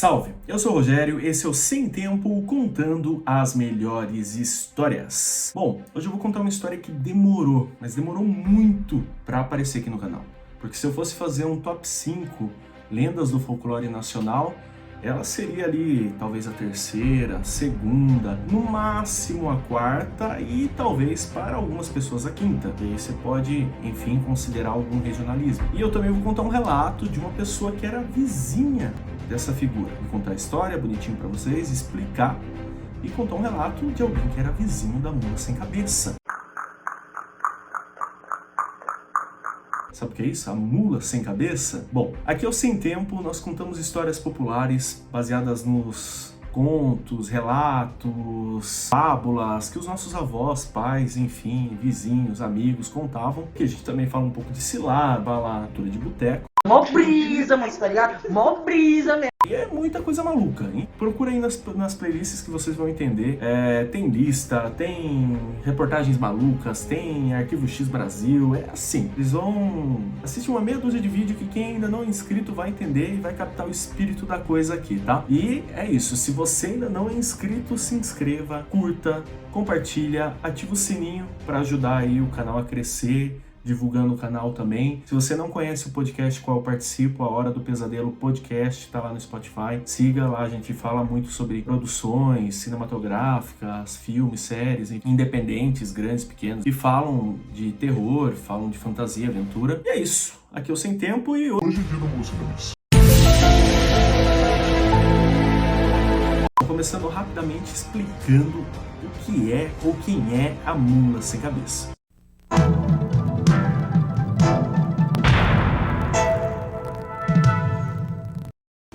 Salve! Eu sou o Rogério, esse é o Sem Tempo contando as melhores histórias. Bom, hoje eu vou contar uma história que demorou, mas demorou muito para aparecer aqui no canal. Porque se eu fosse fazer um top 5 lendas do folclore nacional, ela seria ali talvez a terceira, a segunda, no máximo a quarta e talvez para algumas pessoas a quinta. E aí você pode, enfim, considerar algum regionalismo. E eu também vou contar um relato de uma pessoa que era vizinha dessa figura. Vou contar a história bonitinho para vocês, explicar e contar um relato de alguém que era vizinho da mula sem cabeça. Sabe o que é isso? A mula sem cabeça? Bom, aqui ao Sem Tempo nós contamos histórias populares baseadas nos contos, relatos, fábulas que os nossos avós, pais, enfim, vizinhos, amigos contavam. Que a gente também fala um pouco de sílaba, leitura de boteco. Mó brisa, mano, tá ligado? Mó brisa mesmo. E é muita coisa maluca, hein? Procura aí nas playlists que vocês vão entender. Tem lista, tem reportagens malucas, tem Arquivo X Brasil, é assim. Eles vão assistir uma meia dúzia de vídeo que quem ainda não é inscrito vai entender e vai captar o espírito da coisa aqui, tá? E é isso, se você ainda não é inscrito, se inscreva, curta, compartilha, ativa o sininho para ajudar aí o canal a crescer, divulgando o canal também. Se você não conhece o podcast qual eu participo, A Hora do Pesadelo Podcast, tá lá no Spotify. Siga lá, a gente fala muito sobre produções cinematográficas, filmes, séries, independentes, grandes, pequenos, e falam de terror, falam de fantasia, aventura. E é isso. Aqui é o Sem Tempo e hoje em dia no música. Começando rapidamente explicando o que é ou quem é a mula sem cabeça.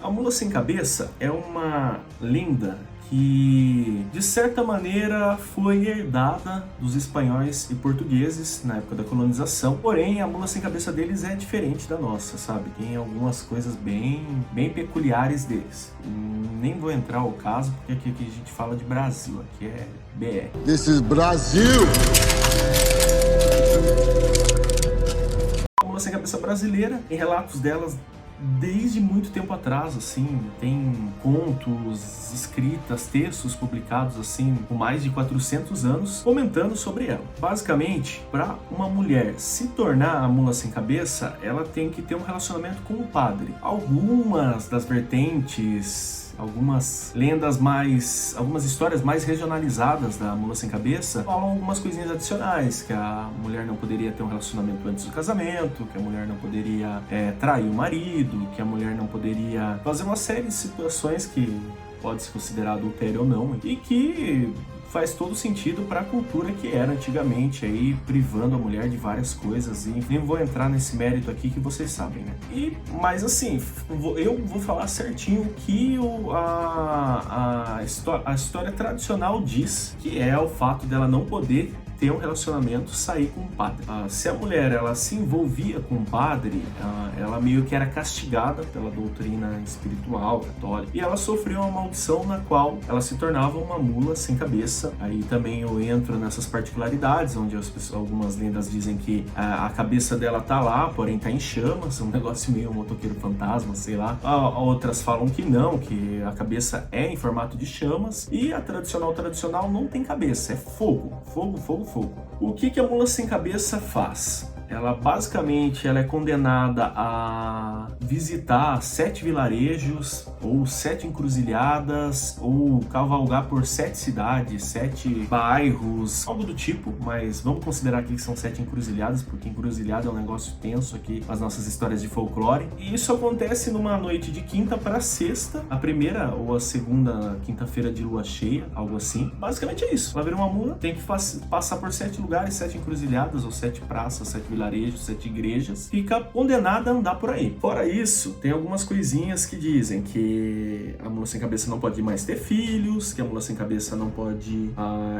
A mula sem cabeça é uma lenda que, de certa maneira, foi herdada dos espanhóis e portugueses na época da colonização. Porém, a mula sem cabeça deles é diferente da nossa, sabe? Tem algumas coisas bem peculiares deles. Nem vou entrar ao caso, porque aqui a gente fala de Brasil, aqui é BR. This is Brasil! A mula sem cabeça brasileira, em relatos delas, desde muito tempo atrás, assim, tem contos, escritas, textos publicados, assim, com mais de 400 anos, comentando sobre ela. Basicamente, para uma mulher se tornar a mula sem cabeça, ela tem que ter um relacionamento com o padre. Algumas das vertentes, algumas lendas mais, algumas histórias mais regionalizadas da mula sem cabeça falam algumas coisinhas adicionais, que a mulher não poderia ter um relacionamento antes do casamento, que a mulher não poderia trair o marido, que a mulher não poderia fazer uma série de situações que pode se considerar adultério ou não, e que faz todo sentido para a cultura que era antigamente, aí privando a mulher de várias coisas, e nem vou entrar nesse mérito aqui que vocês sabem, né? Mas assim, eu vou falar certinho o que a história tradicional diz, que é o fato dela não poder ter um relacionamento, sair com um padre. Se a mulher ela se envolvia com um padre, ela meio que era castigada pela doutrina espiritual católica, e ela sofreu uma maldição na qual ela se tornava uma mula sem cabeça. Aí também eu entro nessas particularidades, onde algumas lendas dizem que a cabeça dela tá lá, porém tá em chamas, um negócio meio motoqueiro fantasma, sei lá. Outras falam que não, que a cabeça é em formato de chamas, e a tradicional não tem cabeça, é fogo. O que a mula sem cabeça faz? Ela basicamente é condenada a visitar 7 vilarejos, ou 7 encruzilhadas, ou cavalgar por 7 cidades, 7 bairros, algo do tipo, mas vamos considerar aqui que são 7 encruzilhadas, porque encruzilhada é um negócio tenso aqui nas nossas histórias de folclore. E isso acontece numa noite de quinta para sexta, a primeira ou a segunda quinta-feira de lua cheia, algo assim. Basicamente é isso. Ela vira uma mula, tem que passar por 7 lugares, 7 encruzilhadas, ou 7 praças, 7 vilarejos, 7 igrejas, fica condenada a andar por aí. Fora isso, tem algumas coisinhas que dizem que a mula sem cabeça não pode mais ter filhos, que a mula sem cabeça não pode,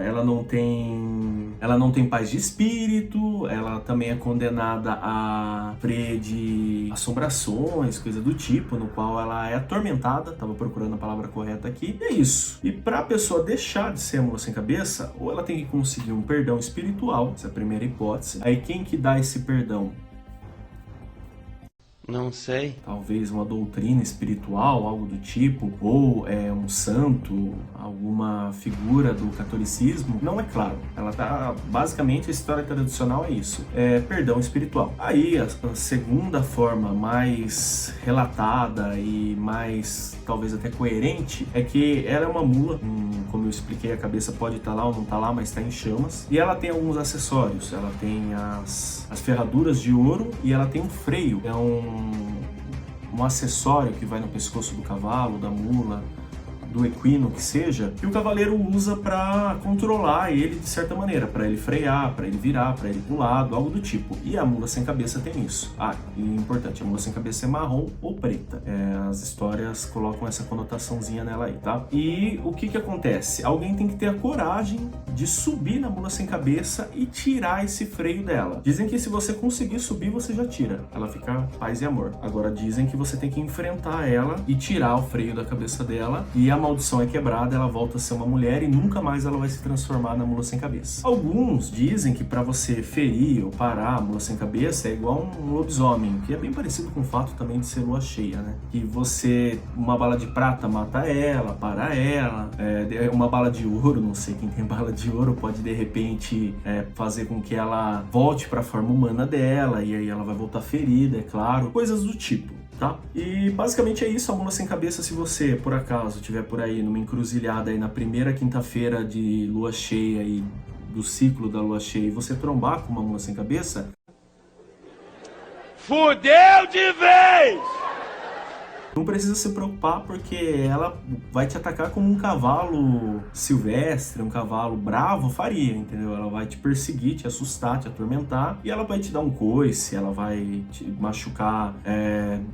ela não tem paz de espírito, ela também é condenada a sofrer de assombrações, coisa do tipo, no qual ela é atormentada, tava procurando a palavra correta aqui, e é isso. E pra pessoa deixar de ser a mula sem cabeça, ou ela tem que conseguir um perdão espiritual, essa é a primeira hipótese. Aí quem que dá esse perdão? Não sei. Talvez uma doutrina espiritual, algo do tipo, ou um santo, alguma figura do catolicismo. Não é claro. Ela tá, basicamente, a história tradicional é isso. É perdão espiritual. Aí, a segunda forma mais relatada e mais, talvez até coerente, é que ela é uma mula. Como eu expliquei, a cabeça pode estar lá ou não estar lá, mas está em chamas. E ela tem alguns acessórios. Ela tem as ferraduras de ouro e ela tem um freio. É um acessório que vai no pescoço do cavalo, da mula, do equino, que seja, que o cavaleiro usa para controlar ele de certa maneira, para ele frear, para ele virar, para ele ir pro lado, algo do tipo. E a mula sem cabeça tem isso. E importante, a mula sem cabeça é marrom ou preta. As histórias colocam essa conotaçãozinha nela aí, tá? E o que acontece? Alguém tem que ter a coragem de subir na mula sem cabeça e tirar esse freio dela. Dizem que se você conseguir subir, você já tira. Ela fica paz e amor. Agora dizem que você tem que enfrentar ela e tirar o freio da cabeça dela, e a maldição é quebrada, ela volta a ser uma mulher e nunca mais ela vai se transformar na mula sem cabeça. Alguns dizem que para você ferir ou parar a mula sem cabeça é igual um lobisomem, que é bem parecido com o fato também de ser lua cheia, né? Que você, uma bala de prata mata ela, para ela, uma bala de ouro, não sei quem tem bala de ouro, pode de repente fazer com que ela volte para a forma humana dela, e aí ela vai voltar ferida, é claro, coisas do tipo. Tá? E basicamente é isso, a mula sem cabeça. Se você, por acaso, estiver por aí numa encruzilhada aí na primeira quinta-feira de lua cheia e do ciclo da lua cheia, e você trombar com uma mula sem cabeça, fudeu de vez! não precisa se preocupar, porque ela vai te atacar como um cavalo silvestre, um cavalo bravo faria, entendeu? Ela vai te perseguir, te assustar, te atormentar, e ela vai te dar um coice, ela vai te machucar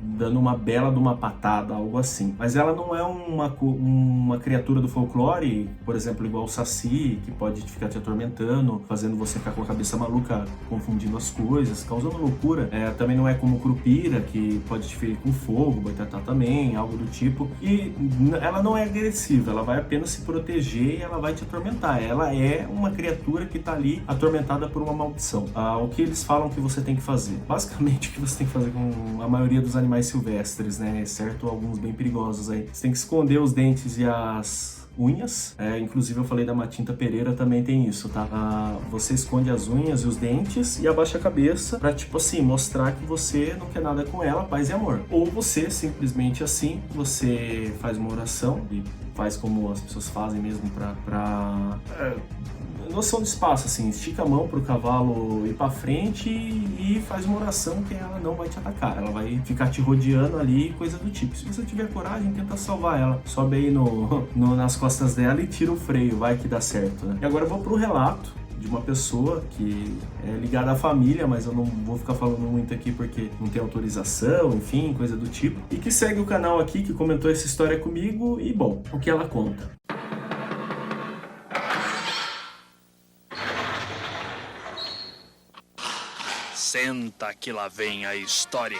dando uma bela de uma patada, algo assim. Mas ela não é uma criatura do folclore, por exemplo, igual o Saci, que pode ficar te atormentando, fazendo você ficar com a cabeça maluca, confundindo as coisas, causando loucura. Também não é como o Curupira, que pode te ferir com fogo, boitatá também, algo do tipo. E ela não é agressiva, ela vai apenas se proteger e ela vai te atormentar. Ela é uma criatura que tá ali atormentada por uma maldição. O que eles falam que você tem que fazer? Basicamente o que você tem que fazer com a maioria dos animais silvestres, né? Certo? Alguns bem perigosos aí. Você tem que esconder os dentes e as unhas. Inclusive eu falei da Matinta Pereira, também tem isso, tá? Você esconde as unhas e os dentes e abaixa a cabeça pra, tipo assim, mostrar que você não quer nada com ela, paz e amor. Ou você, simplesmente assim, você faz uma oração e faz como as pessoas fazem mesmo pra noção de espaço, assim, estica a mão pro cavalo ir pra frente e faz uma oração que ela não vai te atacar, ela vai ficar te rodeando ali, coisa do tipo. Se você tiver coragem, tenta salvar ela, sobe aí nas costas dela e tira o freio, vai que dá certo, né? E agora eu vou pro relato de uma pessoa que é ligada à família, mas eu não vou ficar falando muito aqui porque não tem autorização, enfim, coisa do tipo, e que segue o canal aqui, que comentou essa história comigo, e bom, o que ela conta. Senta que lá vem a história.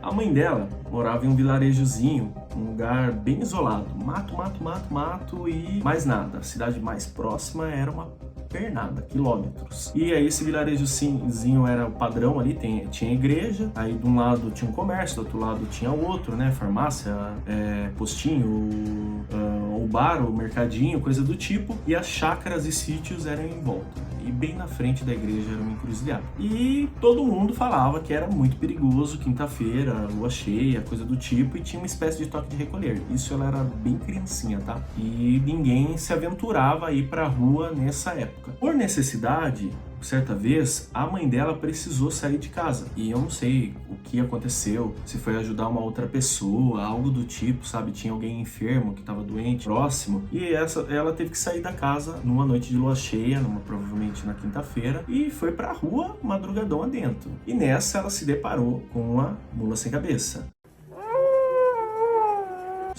A mãe dela morava em um vilarejozinho, um lugar bem isolado. Mato, mato, mato, mato e mais nada. A cidade mais próxima era uma pernada, quilômetros. E aí esse vilarejozinho era o padrão ali, tinha igreja, aí de um lado tinha um comércio, do outro lado tinha outro, né? Farmácia, postinho, o bar, o mercadinho, coisa do tipo. E as chácaras e sítios eram em volta. E bem na frente da igreja era uma encruzilhada. E todo mundo falava que era muito perigoso, quinta-feira, lua cheia, coisa do tipo, e tinha uma espécie de toque de recolher. Isso ela era bem criancinha, tá? E ninguém se aventurava a ir pra rua nessa época. Por necessidade, certa vez, a mãe dela precisou sair de casa. E eu não sei o que aconteceu, se foi ajudar uma outra pessoa, algo do tipo, sabe? Tinha alguém enfermo que estava doente, próximo. E ela teve que sair da casa numa noite de lua cheia, provavelmente na quinta-feira, e foi pra rua madrugadão adentro. E nessa ela se deparou com uma mula sem cabeça.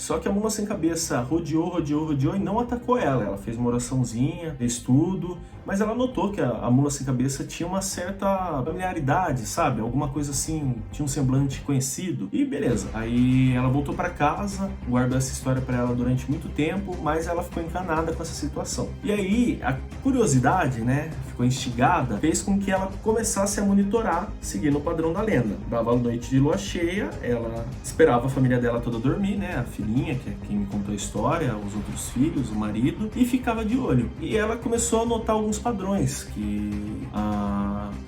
Só que a mula sem cabeça rodeou e não atacou ela. Ela fez uma oraçãozinha, fez tudo, mas ela notou que a mula sem cabeça tinha uma certa familiaridade, sabe? Alguma coisa assim, tinha um semblante conhecido. E beleza. Aí ela voltou para casa, guardou essa história para ela durante muito tempo, mas ela ficou encanada com essa situação. E aí a curiosidade, né, ficou instigada, fez com que ela começasse a monitorar, seguindo o padrão da lenda. Dava noite de lua cheia, ela esperava a família dela toda dormir, né, a filhinha, que é quem me contou a história, os outros filhos, o marido, e ficava de olho. E ela começou a notar alguns padrões, que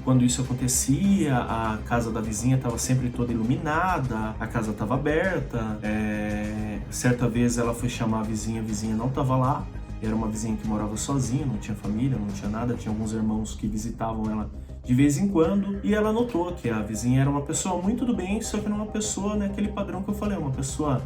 quando isso acontecia, a casa da vizinha estava sempre toda iluminada, a casa estava aberta. Certa vez ela foi chamar a vizinha não estava lá. Era uma vizinha que morava sozinha, não tinha família, não tinha nada, tinha alguns irmãos que visitavam ela de vez em quando, e ela notou que a vizinha era uma pessoa muito do bem, só que não uma pessoa naquele padrão que eu falei, uma pessoa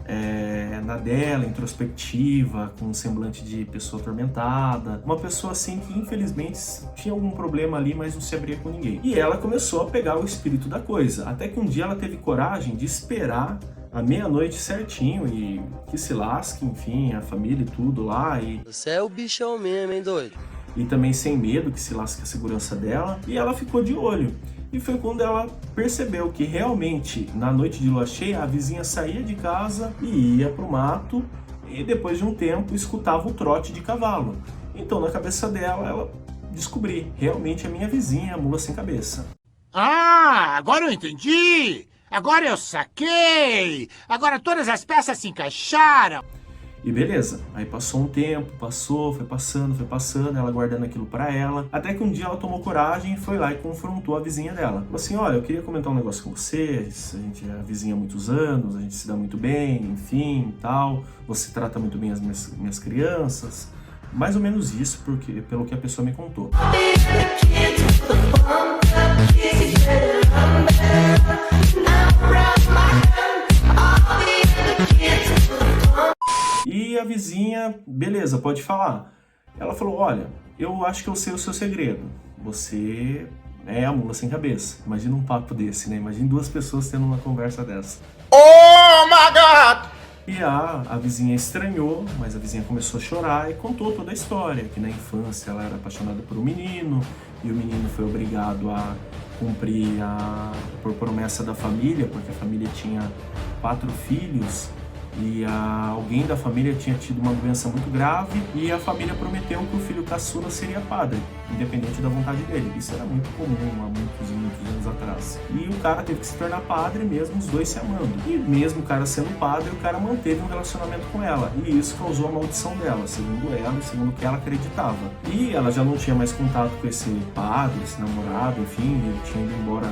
na dela, introspectiva, com um semblante de pessoa atormentada, uma pessoa assim que infelizmente tinha algum problema ali, mas não se abria com ninguém. E ela começou a pegar o espírito da coisa, até que um dia ela teve coragem de esperar à meia-noite certinho e que se lasque, enfim, a família e tudo lá. E Você é o bichão mesmo, hein, doido? E também sem medo que se lasque a segurança dela. E ela ficou de olho. E foi quando ela percebeu que realmente, na noite de lua cheia, a vizinha saía de casa e ia pro mato. E depois de um tempo, escutava o trote de cavalo. Então, na cabeça dela, ela descobriu. Realmente, a minha vizinha é a mula sem cabeça. Ah, agora eu entendi! Agora eu saquei! Agora todas as peças se encaixaram! E beleza, aí passou um tempo, foi passando, ela guardando aquilo pra ela, até que um dia ela tomou coragem e foi lá e confrontou a vizinha dela. Falou assim, olha, eu queria comentar um negócio com você, a gente é vizinha há muitos anos, a gente se dá muito bem, enfim, tal, você trata muito bem as minhas crianças, mais ou menos isso, porque pelo que a pessoa me contou. E a vizinha, beleza, pode falar. Ela falou, olha, eu acho que eu sei o seu segredo. Você é a mula sem cabeça. Imagina um papo desse, né? Imagina duas pessoas tendo uma conversa dessa. Oh my God! E a vizinha estranhou, mas a vizinha começou a chorar e contou toda a história. Que na infância ela era apaixonada por um menino e o menino foi obrigado a cumprir por promessa da família, porque a família tinha 4 filhos. E alguém da família tinha tido uma doença muito grave e a família prometeu que o filho caçula seria padre, independente da vontade dele. Isso era muito comum há muitos anos atrás. E o cara teve que se tornar padre mesmo, os dois se amando. E mesmo o cara sendo padre, o cara manteve um relacionamento com ela. E isso causou a maldição dela, segundo ela e segundo o que ela acreditava. E ela já não tinha mais contato com esse padre, esse namorado, enfim, ele tinha ido embora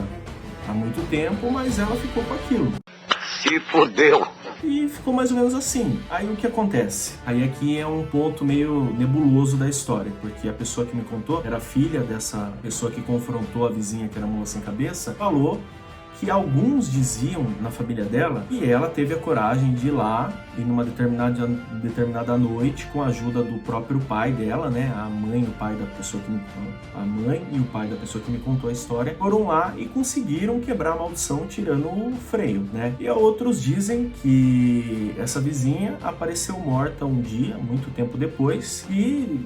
há muito tempo, mas ela ficou com aquilo. Se fodeu! E ficou mais ou menos assim. Aí o que acontece? Aí aqui é um ponto meio nebuloso da história, porque a pessoa que me contou era filha dessa pessoa que confrontou a vizinha, que era mula sem cabeça, falou que alguns diziam na família dela que ela teve a coragem de ir lá e numa determinada noite, com a ajuda do próprio pai dela, né, a mãe e o pai da pessoa que me contou a história, foram lá e conseguiram quebrar a maldição tirando o freio, né? E outros dizem que essa vizinha apareceu morta um dia, muito tempo depois, e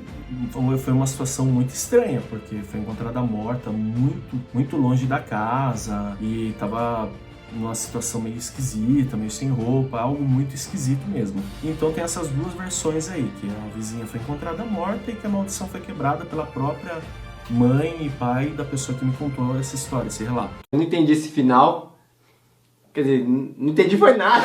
foi uma situação muito estranha, porque foi encontrada morta muito longe da casa e estava numa situação meio esquisita, meio sem roupa, algo muito esquisito mesmo. Então tem essas duas versões aí, que a vizinha foi encontrada morta e que a maldição foi quebrada pela própria mãe e pai da pessoa que me contou essa história, esse relato. Eu não entendi esse final, quer dizer, não entendi foi nada.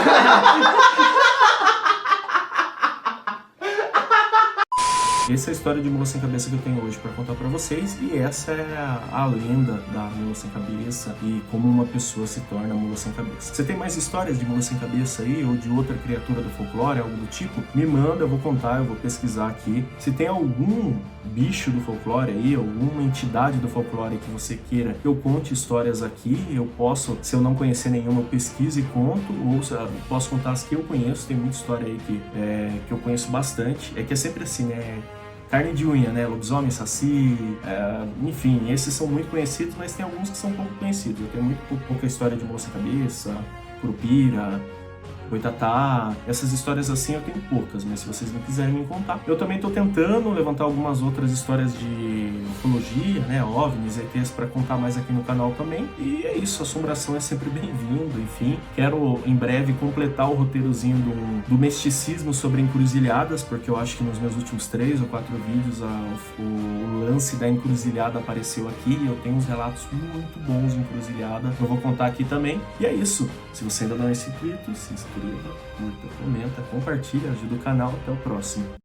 Essa é a história de mula sem cabeça que eu tenho hoje para contar para vocês, e essa é a lenda da mula sem cabeça e como uma pessoa se torna mula sem cabeça. Você tem mais histórias de mula sem cabeça aí, ou de outra criatura do folclore, algo do tipo? Me manda, eu vou contar, eu vou pesquisar aqui. Se tem algum bicho do folclore aí, alguma entidade do folclore que você queira que eu conte histórias aqui, eu posso, se eu não conhecer nenhuma, eu pesquiso e conto, ou se eu posso contar as que eu conheço. Tem muita história aí que eu conheço bastante. É que é sempre assim, né? Carne de unha, né? Lobisomem, saci, enfim, esses são muito conhecidos, mas tem alguns que são pouco conhecidos. Eu tenho muito pouca história de mula sem cabeça, curupira, Boitatá, essas histórias assim eu tenho poucas, mas se vocês não quiserem me contar. Eu também tô tentando levantar algumas outras histórias de ufologia, né, OVNIs, ETs, pra contar mais aqui no canal também. E é isso, assombração é sempre bem-vindo, enfim. Quero em breve completar o roteirozinho do misticismo sobre encruzilhadas, porque eu acho que nos meus últimos 3 ou 4 vídeos o lance da encruzilhada apareceu aqui e eu tenho uns relatos muito bons de encruzilhada. Eu vou contar aqui também. E é isso. Se você ainda não é inscrito, se inscreva, curta, comenta, compartilha, ajuda o canal. Até o próximo.